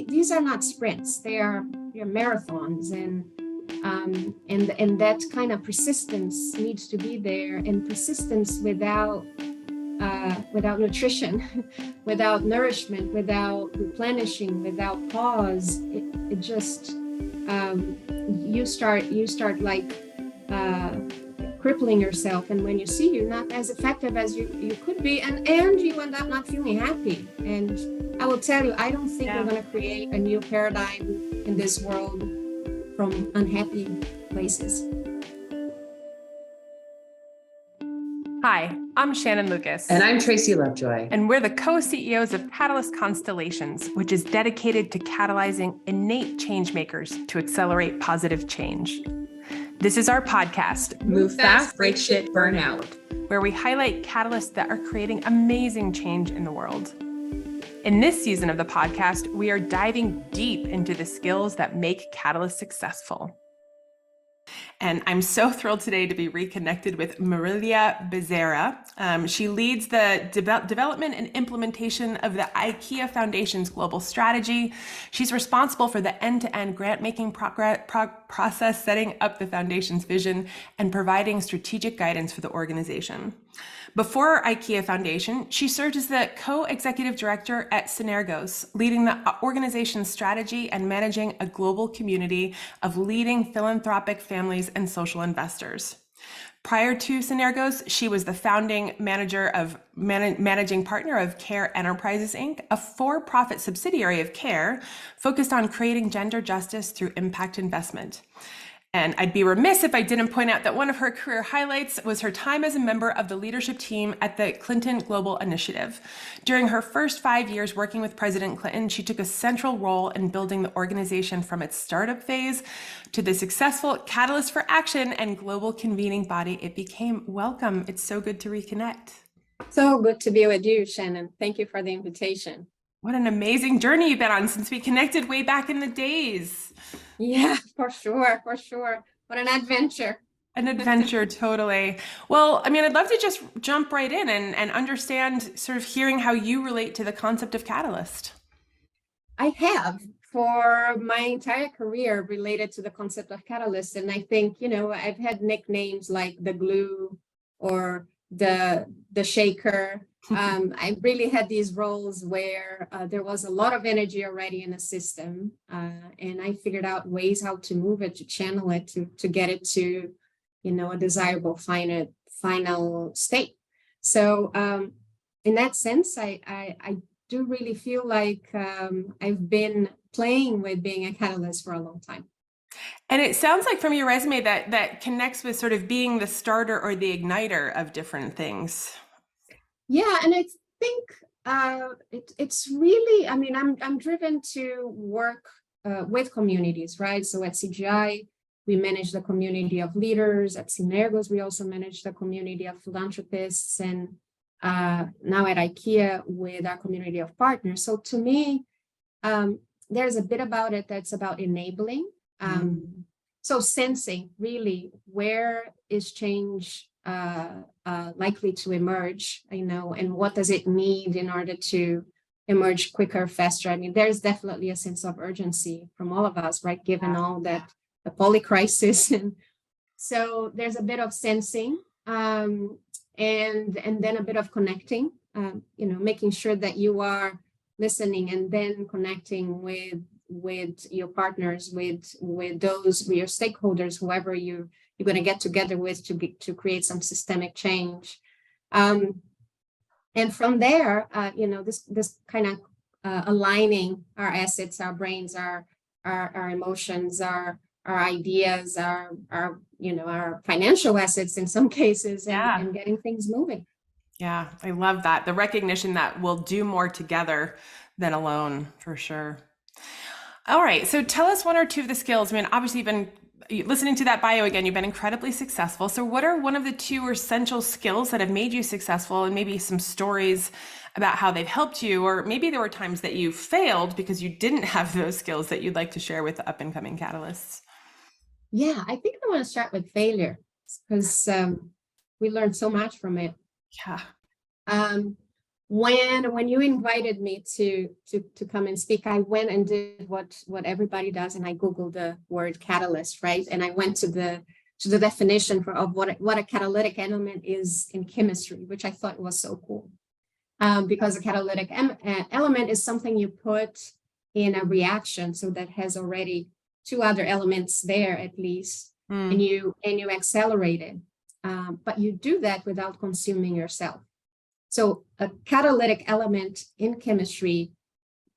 these are not sprints; they're marathons, and that kind of persistence needs to be there. And persistence without nutrition, without nourishment, without replenishing, without pause, it just you start like crippling yourself, and when you see you're not as effective as you could be, and you end up not feeling happy. And I will tell you, I don't think we're going to create a new paradigm in this world from unhappy places. Hi, I'm Shannon Lucas. And I'm Tracy Lovejoy. And we're the co-CEOs of Catalyst Constellations, which is dedicated to catalyzing innate change makers to accelerate positive change. This is our podcast, Move Fast, Break Shit, Burn Out, where we highlight catalysts that are creating amazing change in the world. In this season of the podcast, we are diving deep into the skills that make catalysts successful. And I'm so thrilled today to be reconnected with Marilia Bezerra. She leads the development and implementation of the IKEA Foundation's global strategy. She's responsible for the end-to-end grant-making process, setting up the foundation's vision, and providing strategic guidance for the organization. Before IKEA Foundation, she served as the co-executive director at Synergos, leading the organization's strategy and managing a global community of leading philanthropic families and social investors. Prior to Synergos, she was the founding managing partner of CARE Enterprises, Inc., a for-profit subsidiary of CARE, focused on creating gender justice through impact investment. And I'd be remiss if I didn't point out that one of her career highlights was her time as a member of the leadership team at the Clinton Global Initiative. During her first 5 years working with President Clinton, she took a central role in building the organization from its startup phase to the successful Catalyst for Action and global convening body it became. Welcome. It's so good to reconnect. So good to be with you, Shannon. Thank you for the invitation. What an amazing journey you've been on since we connected way back in the days. Yeah, for sure. What an adventure. An adventure, totally. Well, I mean, I'd love to just jump right in and understand, sort of hearing how you relate to the concept of catalyst. I have for my entire career related to the concept of catalyst. And I think, I've had nicknames like the glue or the shaker. I really had these roles where there was a lot of energy already in the system, and I figured out ways how to move it, to channel it, to get it to, a desirable final state. So in that sense, I do really feel like I've been playing with being a catalyst for a long time. And it sounds like from your resume that connects with sort of being the starter or the igniter of different things. Yeah, and I think it's really, I mean, I'm driven to work with communities, right? So at CGI, we manage the community of leaders. At Synergos, we also manage the community of philanthropists, and now at IKEA with our community of partners. So to me, there's a bit about it that's about enabling. So sensing really where is change likely to emerge, and what does it need in order to emerge quicker, faster. I mean, there's definitely a sense of urgency from all of us, right? Given all that, the poly crisis. And so there's a bit of sensing and then a bit of connecting, making sure that you are listening and then connecting with your partners, with your stakeholders, whoever you're going to get together with to create some systemic change. And from there, this kind of aligning our assets, our brains, our emotions, our ideas, our financial assets in some cases, and getting things moving. Yeah, I love that. The recognition that we'll do more together than alone, for sure. All right, so tell us one or two of the skills. I mean, obviously, you've been listening to that bio again, you've been incredibly successful. So what are one of the two essential skills that have made you successful, and maybe some stories about how they've helped you, or maybe there were times that you failed because you didn't have those skills that you'd like to share with the up and coming catalysts? Yeah, I think I want to start with failure because we learned so much from it. Yeah. when you invited me to come and speak, I went and did what everybody does, and I Googled the word catalyst, right? And I went to the definition of what a catalytic element is in chemistry, which I thought was so cool. Because a catalytic element is something you put in a reaction, so that has already two other elements there at least, and you accelerate it. But you do that without consuming yourself. So a catalytic element in chemistry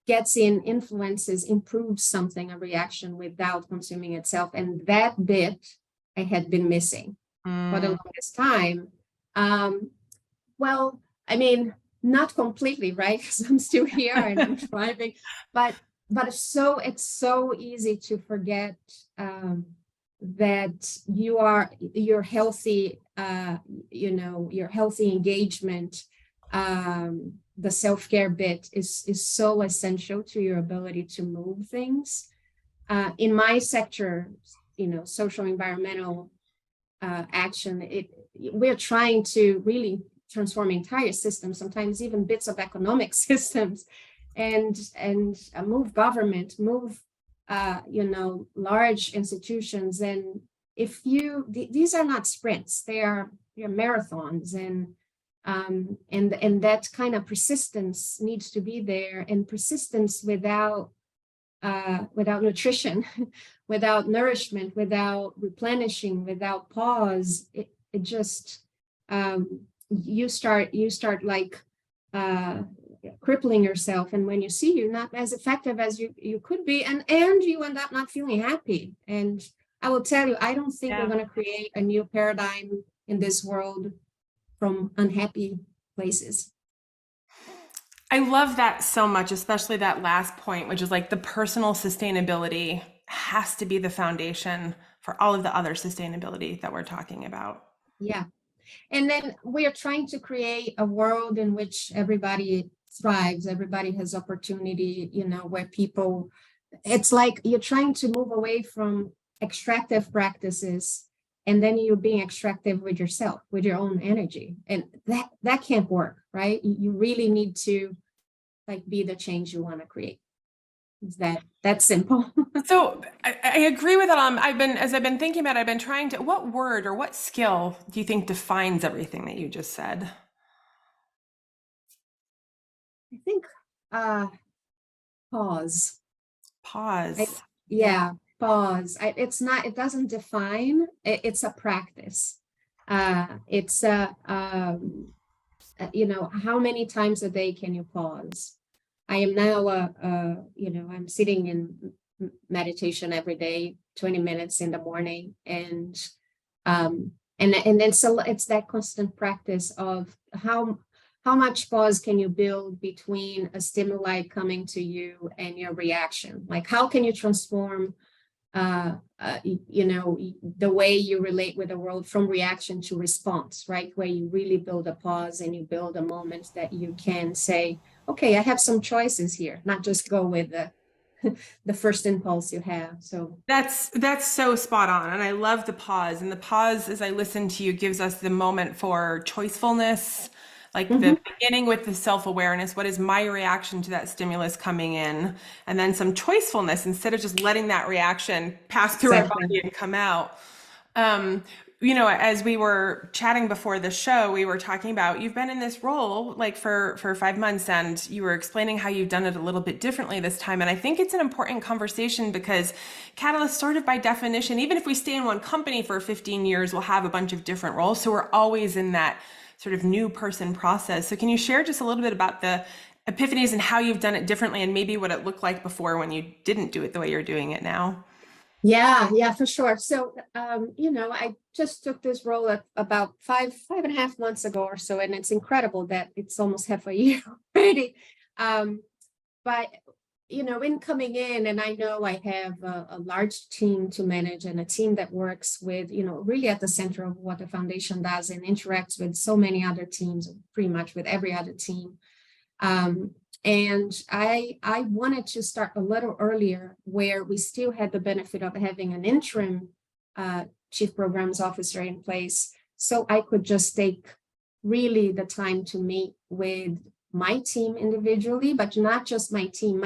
gets in, influences, improves something, a reaction, without consuming itself. And that bit I had been missing for the longest time. Well, I mean, not completely, right? Because I'm still here and I'm thriving, but it's so easy to forget that your healthy, your healthy engagement. The self-care bit is so essential to your ability to move things. In my sector, social environmental action, we're trying to really transform entire systems, sometimes even bits of economic systems, and move government, move large institutions. And these are not sprints, they're marathons, and that kind of persistence needs to be there, and persistence without nutrition, without nourishment, without replenishing, without pause, it just you start like crippling yourself, and when you see you're not as effective as you could be, and you end up not feeling happy. And I will tell you, I don't think we're going to create a new paradigm in this world from unhappy places. I love that so much, especially that last point, which is like the personal sustainability has to be the foundation for all of the other sustainability that we're talking about. Yeah. And then we are trying to create a world in which everybody thrives, everybody has opportunity, where people, it's like you're trying to move away from extractive practices, and then you're being extractive with yourself, with your own energy. And that can't work, right? You really need to be the change you want to create. It's that simple. So I agree with that. As I've been thinking about it, I've been trying to, what word or what skill do you think defines everything that you just said? I think pause. Pause. Pause. It doesn't define, it's a practice. It's how many times a day can you pause? I am now, I'm sitting in meditation every day, 20 minutes in the morning. And then so it's that constant practice of how much pause can you build between a stimuli coming to you and your reaction? Like, how can you transform the way you relate with the world from reaction to response, right? Where you really build a pause and you build a moment that you can say, okay, I have some choices here, not just go with the first impulse you have. So that's so spot on. And I love the pause. And the pause, as I listen to you, gives us the moment for choicefulness, like the beginning with the self-awareness. What is my reaction to that stimulus coming in? And then some choicefulness instead of just letting that reaction pass through our body and come out. As we were chatting before the show, we were talking about, you've been in this role like for 5 months, and you were explaining how you've done it a little bit differently this time. And I think it's an important conversation because catalysts, sort of by definition, even if we stay in one company for 15 years, we'll have a bunch of different roles. So we're always in that sort of new person process. So can you share just a little bit about the epiphanies and how you've done it differently, and maybe what it looked like before when you didn't do it the way you're doing it now? Yeah, for sure. So, I just took this role about five and a half months ago or so, and it's incredible that it's almost half a year already. But, in coming in, and I know I have a large team to manage, and a team that works with, really at the center of what the foundation does and interacts with so many other teams, pretty much with every other team. And I wanted to start a little earlier, where we still had the benefit of having an interim chief programs officer in place, so I could just take really the time to meet with my team individually, but not just my team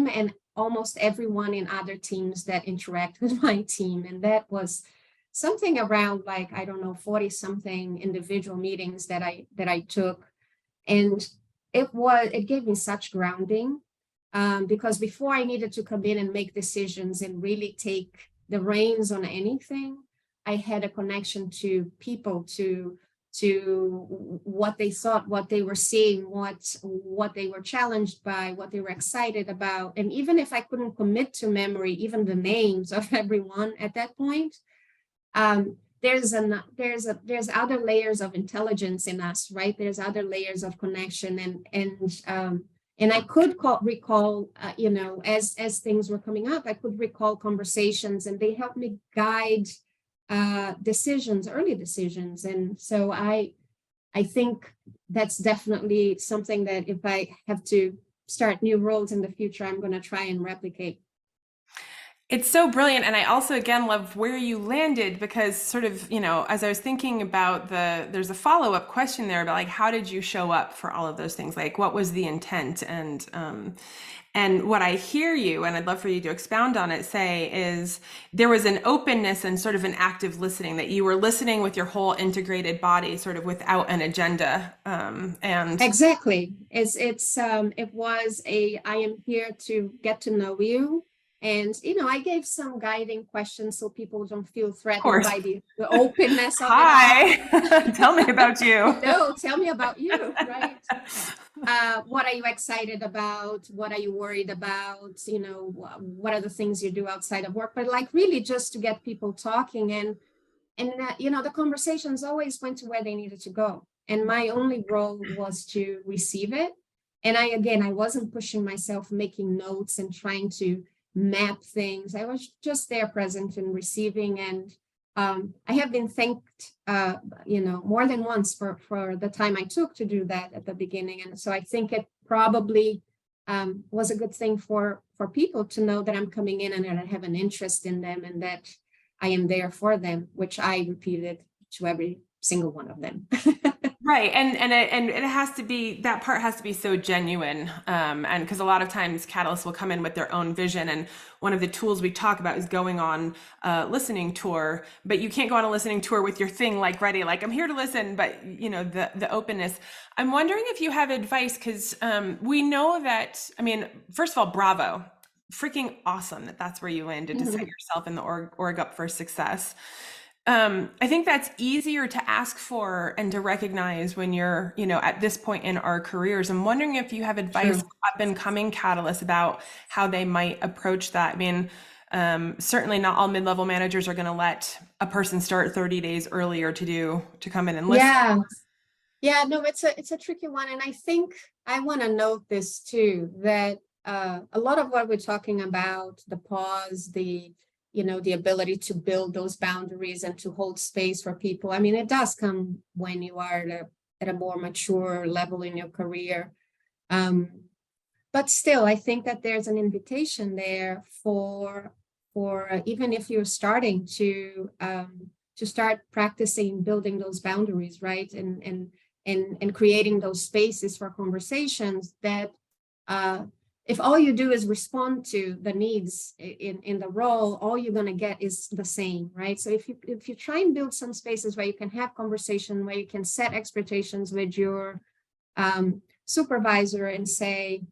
and almost everyone in other teams that interact with my team. And that was something around like, I don't know, 40 something individual meetings that I took. And it gave me such grounding, because before I needed to come in and make decisions and really take the reins on anything, I had a connection to people, to what they thought, what they were seeing, what they were challenged by, what they were excited about. And even if I couldn't commit to memory, even the names of everyone at that point, there's other layers of intelligence in us, right? There's other layers of connection, and I could recall, as things were coming up, I could recall conversations, and they helped me guide early decisions. And so I think that's definitely something that if I have to start new roles in the future, I'm going to try and replicate. It's so brilliant. And I also, again, love where you landed, because sort of, as I was thinking about there's a follow-up question there about like, how did you show up for all of those things? Like, what was the intent? And what I hear you, and I'd love for you to expound on it, say is there was an openness and sort of an active listening, that you were listening with your whole integrated body, sort of without an agenda. And exactly, it was I am here to get to know you. And, I gave some guiding questions so people don't feel threatened by the openness of Hi, tell me about you. No, tell me about you, right? What are you excited about? What are you worried about? What are the things you do outside of work? But like really just to get people talking, and the conversations always went to where they needed to go. And my only role was to receive it. And I wasn't pushing myself, making notes and trying to map things. I was just there, present and receiving. And I have been thanked, more than once for the time I took to do that at the beginning. And so I think it probably was a good thing for people to know that I'm coming in and that I have an interest in them and that I am there for them, which I repeated to every single one of them. Right. And it has to be, that part has to be so genuine. And because a lot of times catalysts will come in with their own vision. And one of the tools we talk about is going on a listening tour, but you can't go on a listening tour with your thing like ready, like I'm here to listen, but the openness. I'm wondering if you have advice, because we know that, first of all, bravo, freaking awesome that's where you landed to set yourself in the org up for success. I think that's easier to ask for and to recognize when you're, at this point in our careers. I'm wondering if you have advice for up and coming catalysts about how they might approach that. Certainly not all mid-level managers are going to let a person start 30 days earlier to come in and listen. Yeah, no, it's a tricky one. And I think I want to note this too, that a lot of what we're talking about, the pause, the ability to build those boundaries and to hold space for people. It does come when you are at a more mature level in your career. But still, I think that there's an invitation there for even if you're starting to start practicing building those boundaries, right? And creating those spaces for conversations that if all you do is respond to the needs in the role, all you're going to get is the same, right? So if you try and build some spaces where you can have conversation, where you can set expectations with your supervisor and say,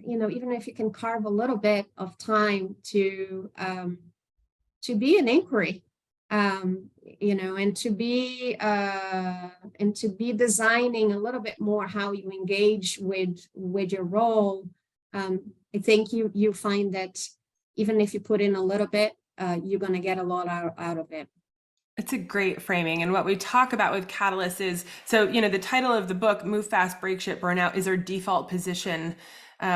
even if you can carve a little bit of time to be an inquiry, and to be designing a little bit more how you engage with your role. I think you find that even if you put in a little bit, you're going to get a lot out of it. It's a great framing. And what we talk about with Catalyst is, so, the title of the book, Move Fast, Break Shit, Burnout, is our default position,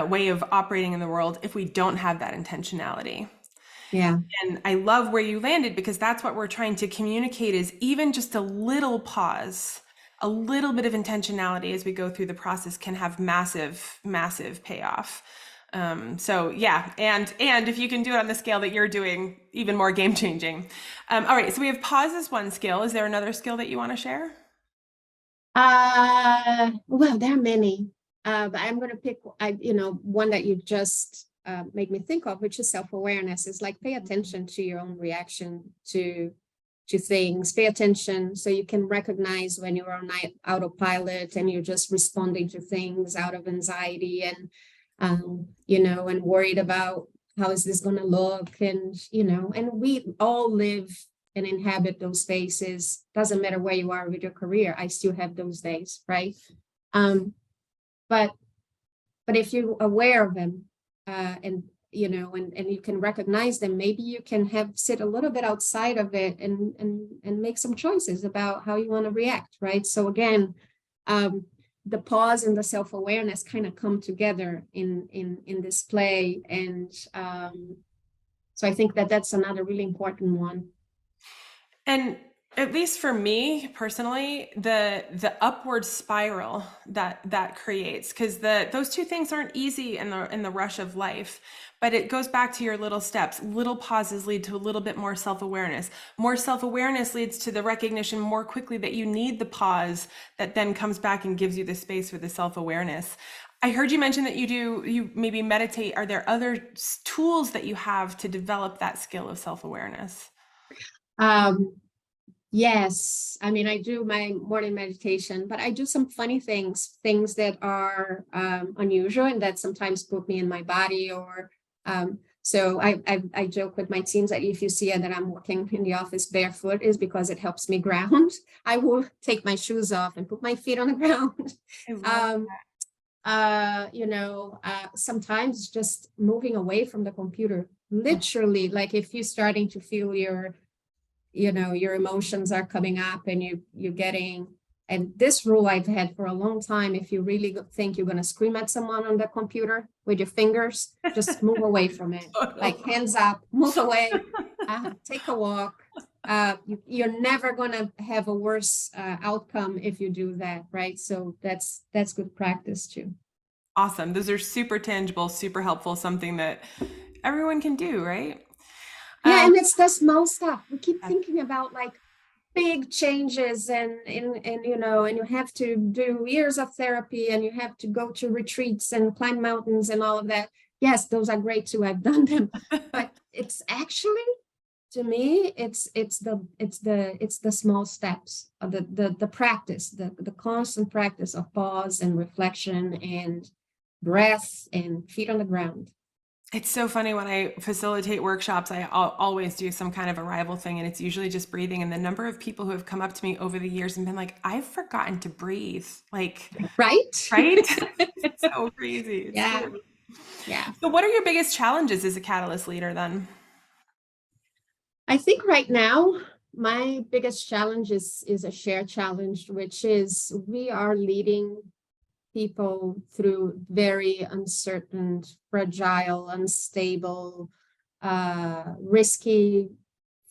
way of operating in the world if we don't have that intentionality. Yeah. And I love where you landed, because that's what we're trying to communicate, is even just a little pause, a little bit of intentionality as we go through the process can have massive, massive payoff. So yeah, and if you can do it on the scale that you're doing, even more game changing. All right, so we have pause as one skill. Is there another skill that you want to share? Well, there are many. But I'm going to pick, one that you just made me think of, which is self-awareness. Is like pay attention to your own reaction to things. Pay attention so you can recognize when you're on autopilot and you're just responding to things out of anxiety and and worried about how is this going to look, and and we all live and inhabit those spaces. Doesn't matter where you are with your career. I still have those days, right? But if you're aware of them, and you can recognize them, maybe you can sit a little bit outside of it and make some choices about how you want to react, right? So again, the pause and the self-awareness kind of come together in this play, and so I think that's another really important one. And at least for me personally, the upward spiral that creates, because those two things aren't easy in the rush of life, but it goes back to your little steps. Little pauses lead to a little bit more self-awareness. More self-awareness leads to the recognition more quickly that you need the pause, that then comes back and gives you the space for the self-awareness. I heard you mention that you maybe meditate. Are there other tools that you have to develop that skill of self-awareness? Yes, I mean, I do my morning meditation, but I do some funny things that are unusual and that sometimes put me in my body. Or so I joke with my teams that if you see that I'm walking in the office barefoot, is because it helps me ground. I will take my shoes off and put my feet on the ground. Sometimes just moving away from the computer, literally, like if you're starting to feel your emotions are coming up and you're getting, and this rule I've had for a long time, if you really think you're going to scream at someone on the computer with your fingers, just move away from it. Like hands up, move away, take a walk. You're never going to have a worse outcome if you do that, right? So that's good practice too. Awesome. Those are super tangible, super helpful, something that everyone can do, right? Yeah, and it's the small stuff. We keep thinking about like big changes and you have to do years of therapy and you have to go to retreats and climb mountains and all of that. Yes, those are great too. I've done them. But it's actually, to me, it's the small steps of the practice, the constant practice of pause and reflection and breath and feet on the ground. It's so funny when I facilitate workshops, I always do some kind of arrival thing, and it's usually just breathing. And the number of people who have come up to me over the years and been like, I've forgotten to breathe. Like, right? It's so crazy. Yeah. So what are your biggest challenges as a Catalyst leader then? I think right now, my biggest challenge is a shared challenge, which is we are leading people through very uncertain, fragile, unstable, risky,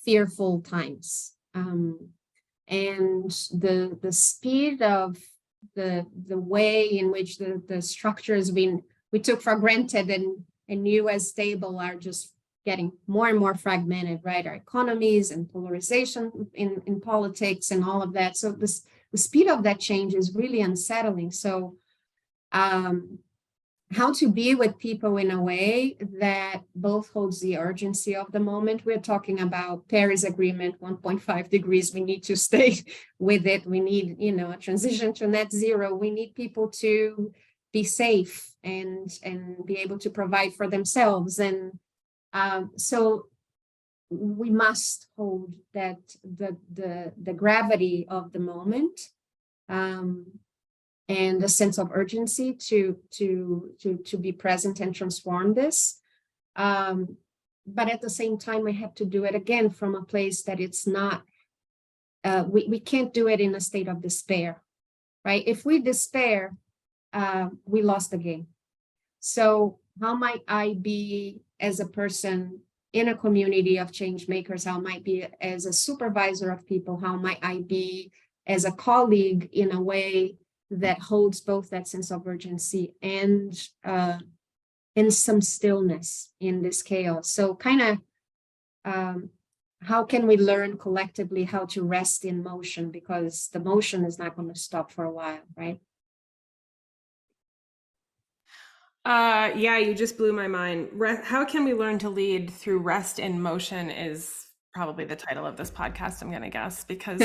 fearful times. And the speed of the way in which the structures we took for granted and knew as stable are just getting more and more fragmented, right? Our economies and polarization in politics and all of that. So the speed of that change is really unsettling. So how to be with people in a way that both holds the urgency of the moment. We're talking about Paris Agreement, 1.5 degrees. We need to stay with it. We need, a transition to net zero. We need people to be safe and be able to provide for themselves. And so we must hold that the gravity of the moment. And a sense of urgency to be present and transform this. But at the same time, we have to do it again from a place that it's not, we can't do it in a state of despair, right? If we despair, we lost the game. So how might I be as a person in a community of change makers? How might I be as a supervisor of people? How might I be as a colleague in a way that holds both that sense of urgency and some stillness in this chaos? So kind of how can we learn collectively how to rest in motion, because the motion is not going to stop for a while, right? Yeah, you just blew my mind. How can we learn to lead through rest in motion is probably the title of this podcast, I'm going to guess, because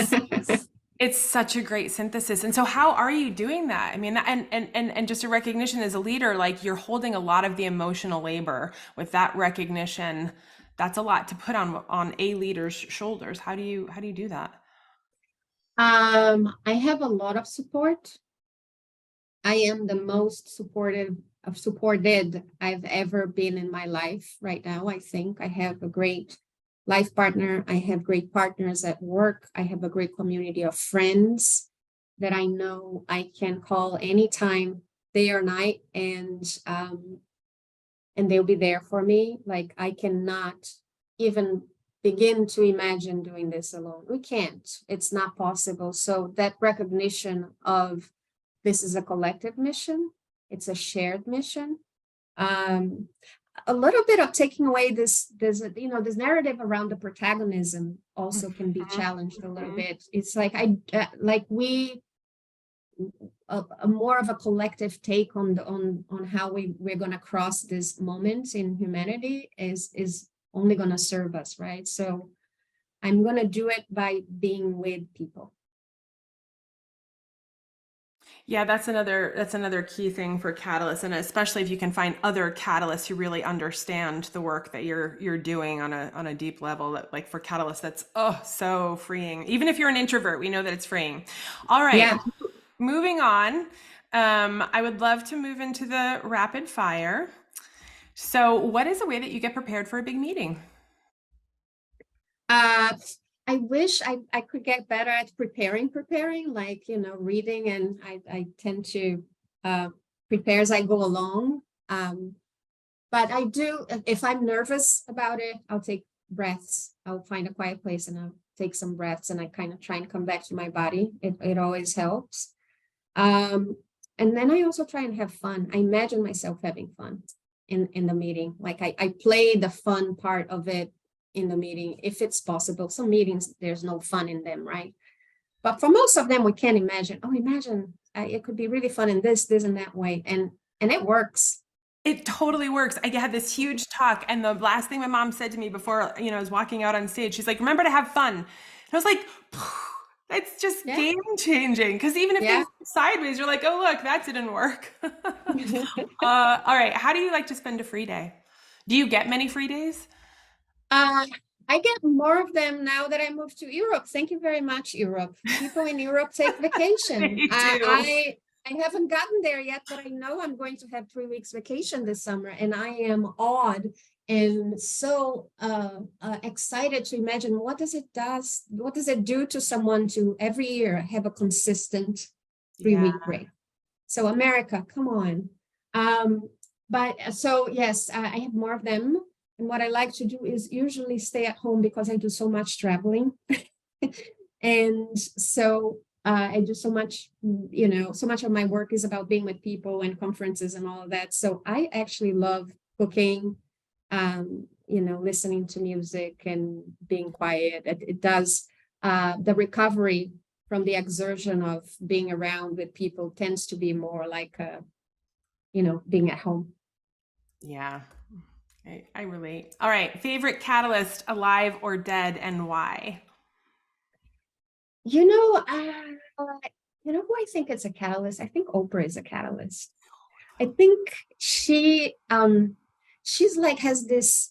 it's such a great synthesis. And so how are you doing that? I mean, and just a recognition as a leader, like you're holding a lot of the emotional labor with that recognition. That's a lot to put on a leader's shoulders. How do you do that? I have a lot of support. I am the most supported I've ever been in my life right now. I think I have a great life partner. I have great partners at work. I have a great community of friends that I know I can call anytime, day or night, and they'll be there for me. Like I cannot even begin to imagine doing this alone. We can't. It's not possible. So that recognition of this is a collective mission. It's a shared mission. A little bit of taking away this narrative around the protagonism also can be challenged a little bit. It's like a more of a collective take on how we're going to cross this moment in humanity is only going to serve us, right? So I'm going to do it by being with people. Yeah, that's another key thing for catalysts, and especially if you can find other catalysts who really understand the work that you're doing on a deep level. That, like for catalysts, that's so freeing. Even if you're an introvert, we know that it's freeing. All right, yeah. Moving on. I would love to move into the rapid fire. So, what is a way that you get prepared for a big meeting? I wish I could get better at preparing, like, reading, and I tend to prepare as I go along. But I do, if I'm nervous about it, I'll take breaths. I'll find a quiet place and I'll take some breaths and I kind of try and come back to my body. It always helps. And then I also try and have fun. I imagine myself having fun in the meeting. Like I play the fun part of it in the meeting, if it's possible. Some meetings, there's no fun in them, right? But for most of them, we can imagine, it could be really fun in this and that way. And it works. It totally works. I had this huge talk, and the last thing my mom said to me before, I was walking out on stage, she's like, remember to have fun. And I was like, it's just game changing. Because even if things go sideways, you're like, oh, look, that didn't work. All right. How do you like to spend a free day? Do you get many free days? I get more of them now that I moved to Europe. Thank you very much, Europe. People in Europe take vacation. I haven't gotten there yet, but I know I'm going to have 3 weeks vacation this summer, and I am awed and so excited to imagine what does it do to someone to every year have a consistent 3-week break. So America, come on. But so yes, I have more of them. And what I like to do is usually stay at home because I do so much traveling. And so I do so much, so much of my work is about being with people and conferences and all of that. So I actually love cooking, listening to music and being quiet. It does, the recovery from the exertion of being around with people tends to be more like, being at home. Yeah. I relate. All right. Favorite catalyst, alive or dead, and why? Who I think it's a catalyst? I think Oprah is a catalyst. I think she's like has this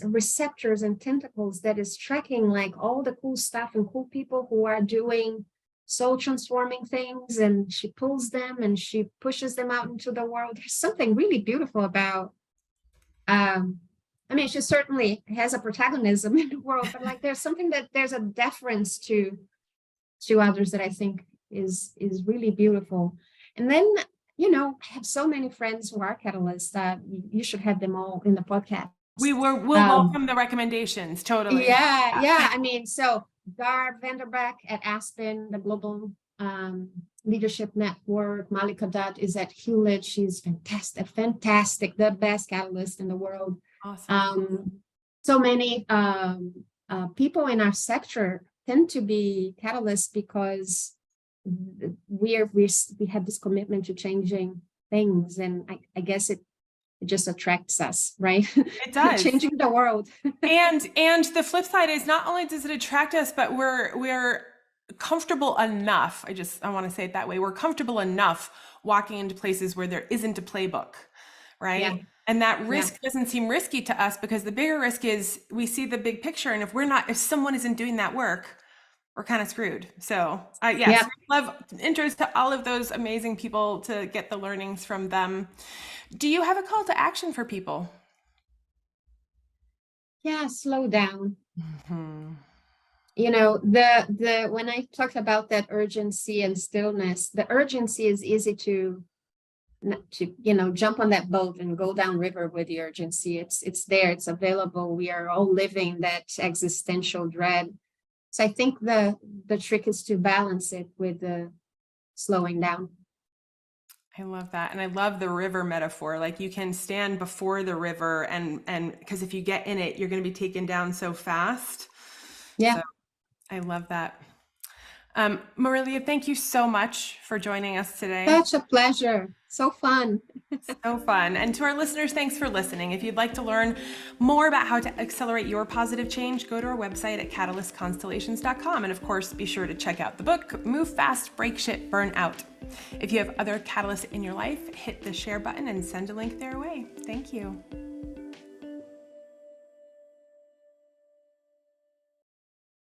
receptors and tentacles that is tracking like all the cool stuff and cool people who are doing soul transforming things, and she pulls them and she pushes them out into the world. There's something really beautiful about she certainly has a protagonism in the world, but like there's a deference to others that I think is really beautiful. And then, I have so many friends who are catalysts that you should have them all in the podcast. We'll welcome the recommendations. Totally. Yeah. So Gar Vanderbeck at Aspen, the Global Leadership Network. Malika Dutt is at Hewlett. She's fantastic, the best catalyst in the world. Awesome. So many people in our sector tend to be catalysts because we have this commitment to changing things, and I guess it it just attracts us, right? It does. Changing the world. And the flip side is not only does it attract us, but we're comfortable enough. I want to say it that way. We're comfortable enough walking into places where there isn't a playbook, right? Yeah. And that risk doesn't seem risky to us, because the bigger risk is we see the big picture. And if someone isn't doing that work, we're kind of screwed. So yes, love intros to all of those amazing people to get the learnings from them. Do you have a call to action for people? Yeah, slow down. Mm-hmm. You know, the when I talked about that urgency and stillness, the urgency is easy to jump on that boat and go down river with the urgency. It's there, it's available. We are all living that existential dread. So I think the trick is to balance it with the slowing down. I love that. And I love the river metaphor. Like, you can stand before the river and because if you get in it, you're going to be taken down so fast. Yeah. So I love that. Marilia, thank you so much for joining us today. Such a pleasure. So fun. So fun. And to our listeners, thanks for listening. If you'd like to learn more about how to accelerate your positive change, go to our website at catalystconstellations.com. And of course, be sure to check out the book, Move Fast, Break Shit, Burn Out. If you have other catalysts in your life, hit the share button and send a link their way. Thank you.